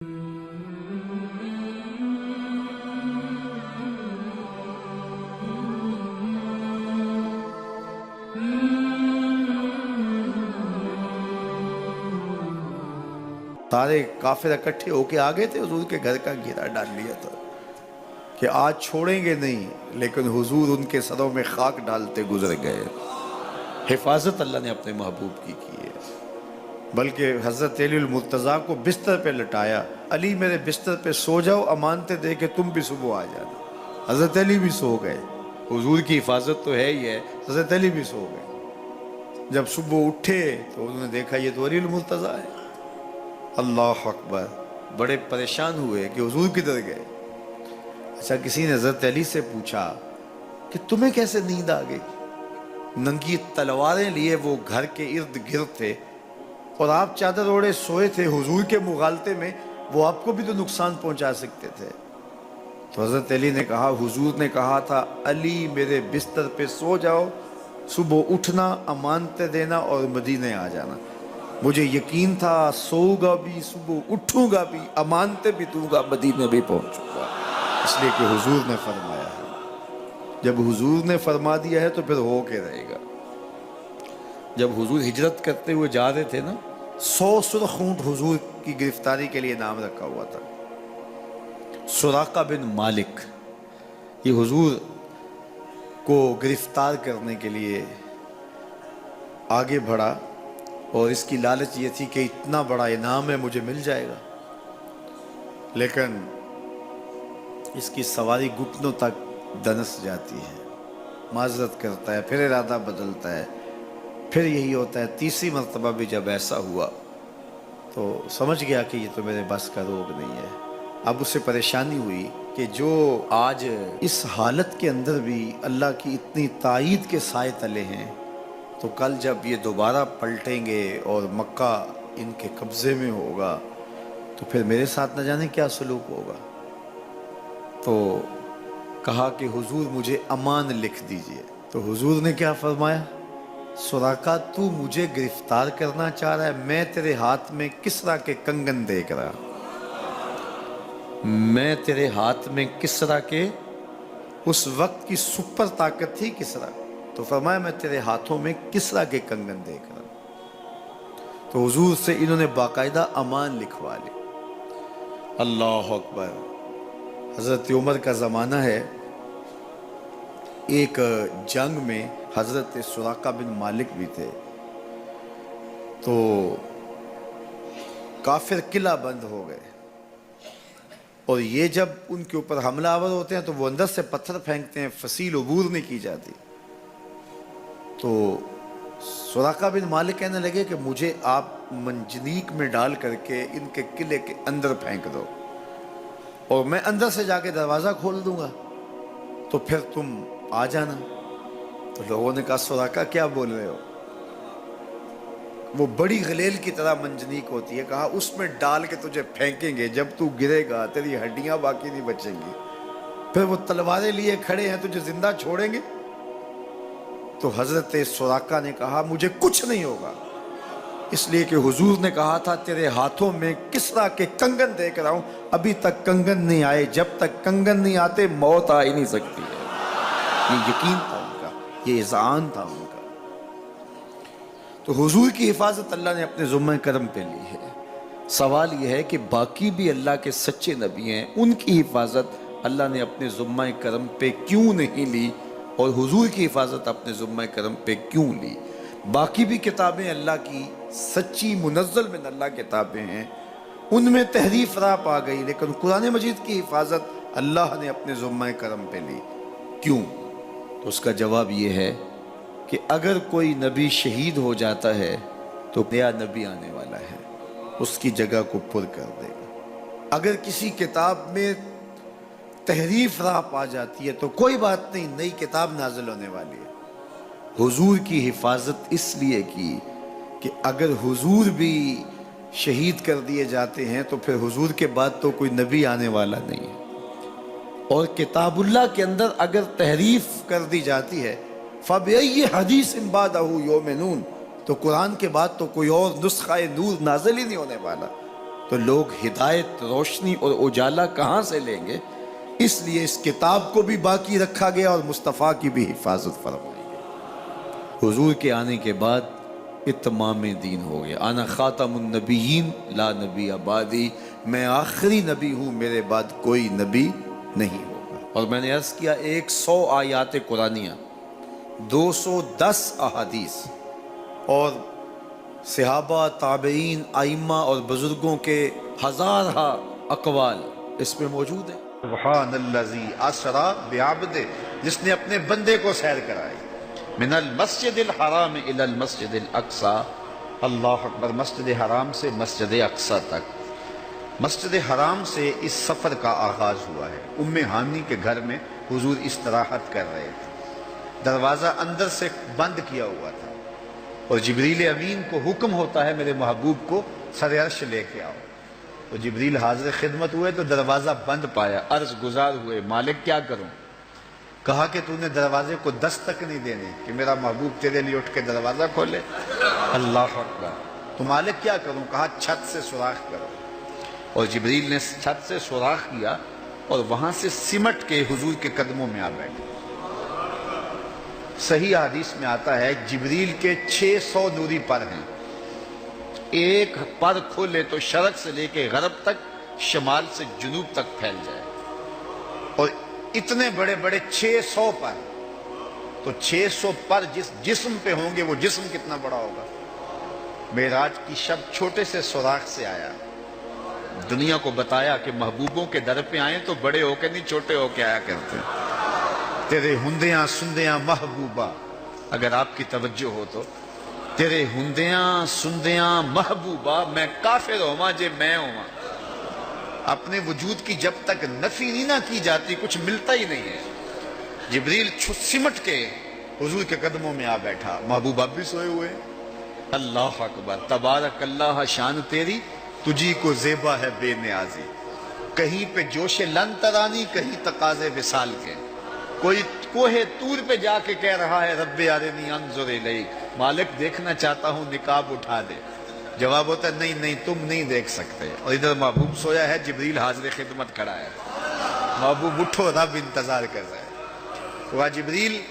سارے کافر اکٹھے ہو کے آ گئے تھے، حضور کے گھر کا گھیرا ڈال لیا تھا کہ آج چھوڑیں گے نہیں، لیکن حضور ان کے سروں میں خاک ڈالتے گزر گئے۔ حفاظت اللہ نے اپنے محبوب کی ہے۔ بلکہ حضرت علی المرتضیٰ کو بستر پہ لٹایا، علی میرے بستر پہ سو جاؤ، امانتیں دے کے تم بھی صبح آ جانا۔ حضرت علی بھی سو گئے، حضور کی حفاظت تو ہے ہی ہے، حضرت علی بھی سو گئے۔ جب صبح اٹھے تو انہوں نے دیکھا یہ تو علی المرتضیٰ ہے۔ اللہ اکبر، بڑے پریشان ہوئے کہ حضور کدھر گئے۔ اچھا، کسی نے حضرت علی سے پوچھا کہ تمہیں کیسے نیند آ گئی؟ ننگی تلواریں لیے وہ گھر کے ارد گرد تھے اور آپ چادر اوڑے سوئے تھے حضور کے مغالطے میں، وہ آپ کو بھی تو نقصان پہنچا سکتے تھے۔ تو حضرت علی نے کہا، حضور نے کہا تھا علی میرے بستر پہ سو جاؤ، صبح اٹھنا، امانتیں دینا اور مدینے آ جانا۔ مجھے یقین تھا سوؤں گا بھی، صبح اٹھوں گا بھی، امانتیں بھی دوں گا، مدینے بھی پہنچوں گا، اس لیے کہ حضور نے فرمایا ہے۔ جب حضور نے فرما دیا ہے تو پھر ہو کے رہے گا۔ جب حضور ہجرت کرتے ہوئے جا رہے تھے نا، 100 سرخ اونٹ حضور کی گرفتاری کے لیے نام رکھا ہوا تھا۔ سراقہ بن مالک یہ حضور کو گرفتار کرنے کے لیے آگے بڑھا اور اس کی لالچ یہ تھی کہ اتنا بڑا انعام ہے، مجھے مل جائے گا، لیکن اس کی سواری گھٹنوں تک دنس جاتی ہے، معذرت کرتا ہے، پھر ارادہ بدلتا ہے، پھر یہی ہوتا ہے۔ تیسری مرتبہ بھی جب ایسا ہوا تو سمجھ گیا کہ یہ تو میرے بس کا روگ نہیں ہے۔ اب اسے پریشانی ہوئی کہ جو آج اس حالت کے اندر بھی اللہ کی اتنی تائید کے سائے تلے ہیں، تو کل جب یہ دوبارہ پلٹیں گے اور مکہ ان کے قبضے میں ہوگا تو پھر میرے ساتھ نہ جانے کیا سلوک ہوگا۔ تو کہا کہ حضور مجھے امان لکھ دیجئے۔ تو حضور نے کیا فرمایا، سراقہ تو مجھے گرفتار کرنا چاہ رہا ہے، میں تیرے ہاتھ میں کسریٰ کے کنگن دیکھ رہا، میں تیرے ہاتھ میں کسریٰ کے، اس وقت کی سپر طاقت تھی کسریٰ، تو فرمایا میں تیرے ہاتھوں میں کسریٰ کے کنگن دیکھ رہا ہوں۔ تو حضور سے انہوں نے باقاعدہ امان لکھوا لی۔ اللہ اکبر۔ حضرت عمر کا زمانہ ہے، ایک جنگ میں حضرت سراقہ بن مالک بھی تھے، تو کافر قلعہ بند ہو گئے، اور یہ جب ان کے اوپر حملہ آور ہوتے ہیں تو وہ اندر سے پتھر پھینکتے ہیں، فصیل عبور نہیں کی جاتی۔ تو سراقہ بن مالک کہنے لگے کہ مجھے آپ منجنیق میں ڈال کر کے ان کے قلعے کے اندر پھینک دو اور میں اندر سے جا کے دروازہ کھول دوں گا، تو پھر تم آ جانا۔ تو لوگوں نے کہا سراقہ کیا بول رہے ہو؟ وہ بڑی غلیل کی طرح منجنیق ہوتی ہے، کہا اس میں ڈال کے تجھے پھینکیں گے، جب تو گرے گا تیری ہڈیاں باقی نہیں بچیں گی، پھر وہ تلواریں لیے کھڑے ہیں تجھے زندہ چھوڑیں گے۔ تو حضرت سراقہ نے کہا مجھے کچھ نہیں ہوگا، اس لیے کہ حضور نے کہا تھا تیرے ہاتھوں میں کسریٰ کے کنگن دیکھ رہا ہوں، ابھی تک کنگن نہیں آئے، جب تک کنگن نہیں آتے موت آ ہی نہیں سکتی ہے۔ یہ یقین تھا ان کا، یہ اذعان تھا ان کا۔ تو حضور کی حفاظت اللہ نے اپنے ذمہ کرم پہ لی ہے۔ سوال یہ ہے کہ باقی بھی اللہ کے سچے نبی ہیں، ان کی حفاظت اللہ نے اپنے ذمہ کرم پہ کیوں نہیں لی، اور حضور کی حفاظت اپنے ذمہ کرم پہ کیوں لی؟ باقی بھی کتابیں اللہ کی سچی منزل من اللہ کتابیں ہیں، ان میں تحریف راپ آ گئی، لیکن قرآن مجید کی حفاظت اللہ نے اپنے ذمہ کرم پہ لی۔ کیوں؟ تو اس کا جواب یہ ہے کہ اگر کوئی نبی شہید ہو جاتا ہے تو نیا نبی آنے والا ہے، اس کی جگہ کو پر کر دے گا۔ اگر کسی کتاب میں تحریف راپ آ جاتی ہے تو کوئی بات نہیں، نئی کتاب نازل ہونے والی ہے۔ حضور کی حفاظت اس لیے کی کہ اگر حضور بھی شہید کر دیے جاتے ہیں تو پھر حضور کے بعد تو کوئی نبی آنے والا نہیں ہے، اور کتاب اللہ کے اندر اگر تحریف کر دی جاتی ہے فَبِأَيِّ حَدِيثٍ بَعْدَهُ يُؤْمِنُونَ، تو قرآن کے بعد تو کوئی اور نسخہ نور نازل ہی نہیں ہونے والا۔ تو لوگ ہدایت، روشنی اور اجالا کہاں سے لیں گے؟ اس لیے اس کتاب کو بھی باقی رکھا گیا اور مصطفیٰ کی بھی حفاظت فرمائی گئی۔ حضور کے آنے کے بعد اتمام دین ہو گیا۔ انا خاتم النبیین لا نبی بعدی، میں آخری نبی ہوں، میرے بعد کوئی نبی نہیں ہوگا۔ اور میں نے عرض کیا 100 آیات قرآنیہ، 210 احادیث اور صحابہ، تابعین، ائمہ اور بزرگوں کے ہزارہ اقوال اس میں موجود ہیں۔ سبحان الذی اسری بعبدہ، جس نے اپنے بندے کو سیر کرائی، من المسجد الحرام الی المسجد الاقصی، اللہ اکبر، مسجد حرام سے مسجد اقصی تک۔ مسجد حرام سے اس سفر کا آغاز ہوا ہے۔ ام ہانی کے گھر میں حضور استراحت کر رہے تھے، دروازہ اندر سے بند کیا ہوا تھا، اور جبریل امین کو حکم ہوتا ہے میرے محبوب کو سر عرش لے کے آؤ۔ تو جبریل حاضر خدمت ہوئے تو دروازہ بند پایا، عرض گزار ہوئے مالک کیا کروں؟ کہا کہ تو نے دروازے کو دستک نہیں دینی کہ میرا محبوب تیرے لیے اٹھ کے دروازہ کھولے۔ اللہ اکبر، تو مالک کیا کروں؟ کہا چھت سے سوراخ کرو، اور جبریل نے چھت سے سوراخ کیا اور وہاں سے سمٹ کے حضور کے قدموں میں آ بیٹھے۔ صحیح حدیث میں آتا ہے جبریل کے 600 نوری پر ہیں، ایک پر کھولے تو شرق سے لے کے غرب تک، شمال سے جنوب تک پھیل جائے، اور اتنے بڑے بڑے 600 پر، تو 600 پر جس جسم پہ ہوں گے وہ جسم کتنا بڑا ہوگا۔ معراج کی شب چھوٹے سے سوراخ سے آیا، دنیا کو بتایا کہ محبوبوں کے در پہ آئیں تو بڑے ہو کے نہیں، چھوٹے ہو کے آیا کرتے ہیں۔ تیرے ہندیاں سندیاں محبوبہ، اگر آپ کی توجہ ہو تو، تیرے ہندیاں سندیاں محبوبہ، میں کافر ہوا جے میں ہوا۔ اپنے وجود کی جب تک نفی نہیں نہ کی جاتی کچھ ملتا ہی نہیں ہے۔ جبریل سمٹ کے حضور کے قدموں میں آ بیٹھا، محبوب اب بھی سوئے ہوئے۔ اللہ اکبر، تبارک اللہ، شان تیری تجھی کو زیبا ہے بے نیازی، کہیں پہ جوش لن ترانی، کہیں تقاضے وصال کے، کوئی کوہ طور پہ جا کے کہہ رہا ہے رب ارنی انظر الیک، مالک دیکھنا چاہتا ہوں نقاب اٹھا دے۔ جواب ہوتا ہے نہیں نہیں تم نہیں دیکھ سکتے، اور ادھر محبوب سویا ہے، جبریل حاضر خدمت کھڑا ہے، محبوب اٹھو، رب انتظار کر رہا ہے۔ وہ جبریل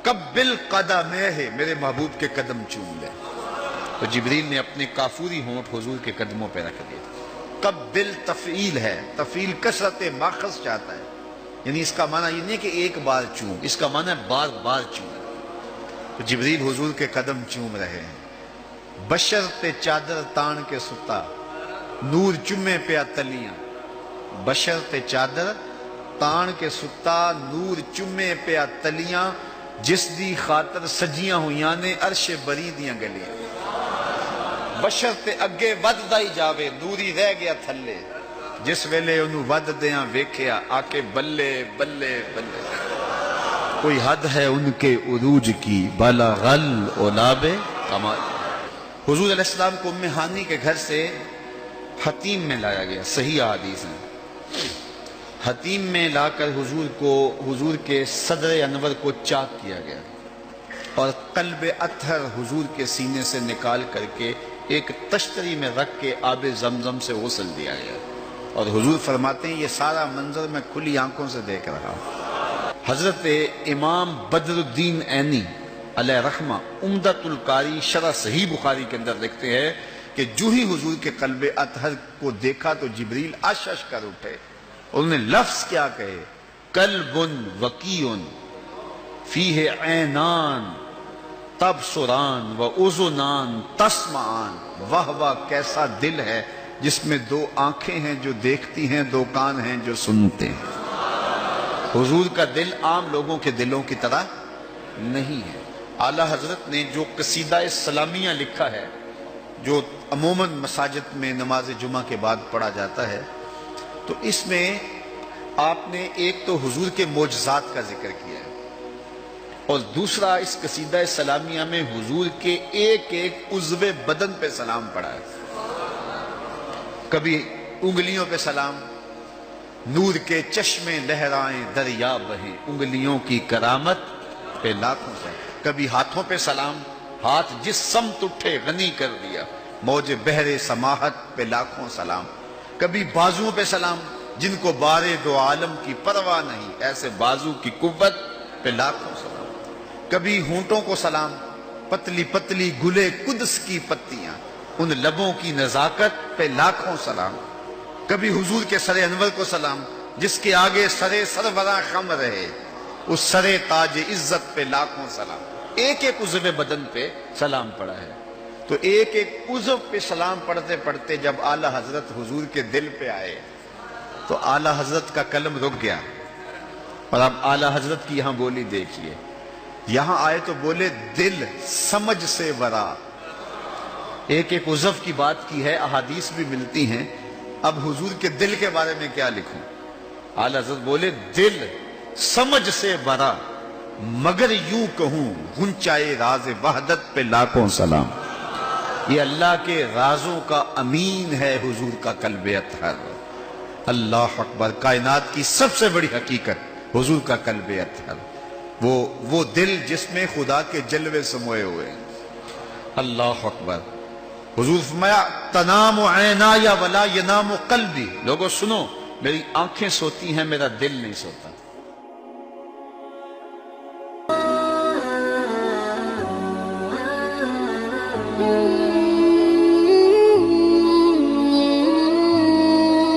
قبل قدمہ، میرے محبوب کے قدم چوم لے۔ تو جبریل نے اپنے کافوری ہونٹ حضور کے قدموں پہ رکھ دیے۔ قبل تفعیل ہے، تفعیل کثرت ماخذ چاہتا ہے، یعنی اس کا معنی یہ نہیں کہ ایک بار چوم، اس کا معنی ہے بار بار چوم۔ تو جبریل حضور کے قدم چوم رہے ہیں۔ بشرط چادر تان کے ستا، نور چمے پہ تلیاں، بشرط چادر تان کے ستا، نور چمے پہ تلیاں، جس دی خاطر سجیاں ہویاں نے عرش بری دیاں گلیاں۔ بشرط اگے ود دا ہی جاوے، نوری رہ گیا تھلے، جس ویلے انہوں ود دیاں ویکھیا، آکے بلے بلے بلے، کوئی حد ہے ان کے عروج کی، بالا غل اولاب کمال۔ حضور علیہ السلام کو ام ہانی کے گھر سے حتیم میں لایا گیا، صحیح حدیث ہیں۔ حتیم میں لا کر حضور کے صدر انور کو چاک کیا گیا، اور قلب اطہر حضور کے سینے سے نکال کر کے ایک تشتری میں رکھ کے آب زمزم سے غسل دیا گیا، اور حضور فرماتے ہیں یہ سارا منظر میں کھلی آنکھوں سے دیکھ رہا ہوں۔ حضرت امام بدر الدین عینی علیہ رحمہ عمدۃ القاری شرح صحیح بخاری کے اندر لکھتے ہیں کہ جو ہی حضور کے قلب اطہر کو دیکھا تو جبریل اشش کر اٹھے، انہوں نے لفظ کیا کہے، قلب وقیع فیہ عینان تبصران و اذنان تسمعان، واہ واہ کیسا دل ہے جس میں دو آنکھیں ہیں جو دیکھتی ہیں، دو کان ہیں جو سنتے ہیں۔ حضور کا دل عام لوگوں کے دلوں کی طرح نہیں ہے۔ اعلیٰ حضرت نے جو قصیدہ سلامیہ لکھا ہے، جو عموماً مساجد میں نماز جمعہ کے بعد پڑھا جاتا ہے، تو اس میں آپ نے ایک تو حضور کے معجزات کا ذکر کیا ہے، اور دوسرا اس قصیدہ سلامیہ میں حضور کے ایک ایک عضو بدن پہ سلام پڑھا ہے۔ کبھی انگلیوں پہ سلام، نور کے چشمے لہرائیں دریا بہیں، انگلیوں کی کرامت پہ لاکھوں سے۔ کبھی ہاتھوں پہ سلام، ہاتھ جس سمت اٹھے غنی کر دیا، موج بحر سماحت پہ لاکھوں سلام. کبھی بازوؤں پہ سلام جن کو بارے دو عالم کی پرواہ نہیں، ایسے بازو کی قوت پہ لاکھوں سلام. کبھی ہونٹوں کو سلام، پتلی پتلی گلے قدس کی پتیاں، ان لبوں کی نزاکت پہ لاکھوں سلام. کبھی حضور کے سر انور کو سلام جس کے آگے سرے سربراہ خم رہے، اس سرے تاج عزت پہ لاکھوں سلام. ایک ایک عضو بدن پہ سلام پڑا ہے. تو ایک ایک عضو پہ سلام پڑھتے پڑھتے جب اعلی حضرت حضور کے دل پہ آئے تو اعلی حضرت کا قلم رک گیا. اور اب اعلی حضرت کی یہاں بولی دیکھیے، یہاں آئے تو بولے دل سمجھ سے ورا. ایک ایک عضو کی بات کی ہے، احادیث بھی ملتی ہیں. اب حضور کے دل کے بارے میں کیا لکھوں؟ اعلی حضرت بولے دل سمجھ سے برا، مگر یوں کہوں غنچائے راز وحدت پہ لاکھوں سلام. یہ اللہ کے رازوں کا امین ہے حضور کا قلب اطہر. اللہ اکبر. کائنات کی سب سے بڑی حقیقت حضور کا قلب اطہر، وہ دل جس میں خدا کے جلوے سموئے ہوئے. اللہ اکبر. حضور فرمایا تنام عینایا یا ولا ینام قلبی. لوگوں سنو، میری آنکھیں سوتی ہیں، میرا دل نہیں سوتا.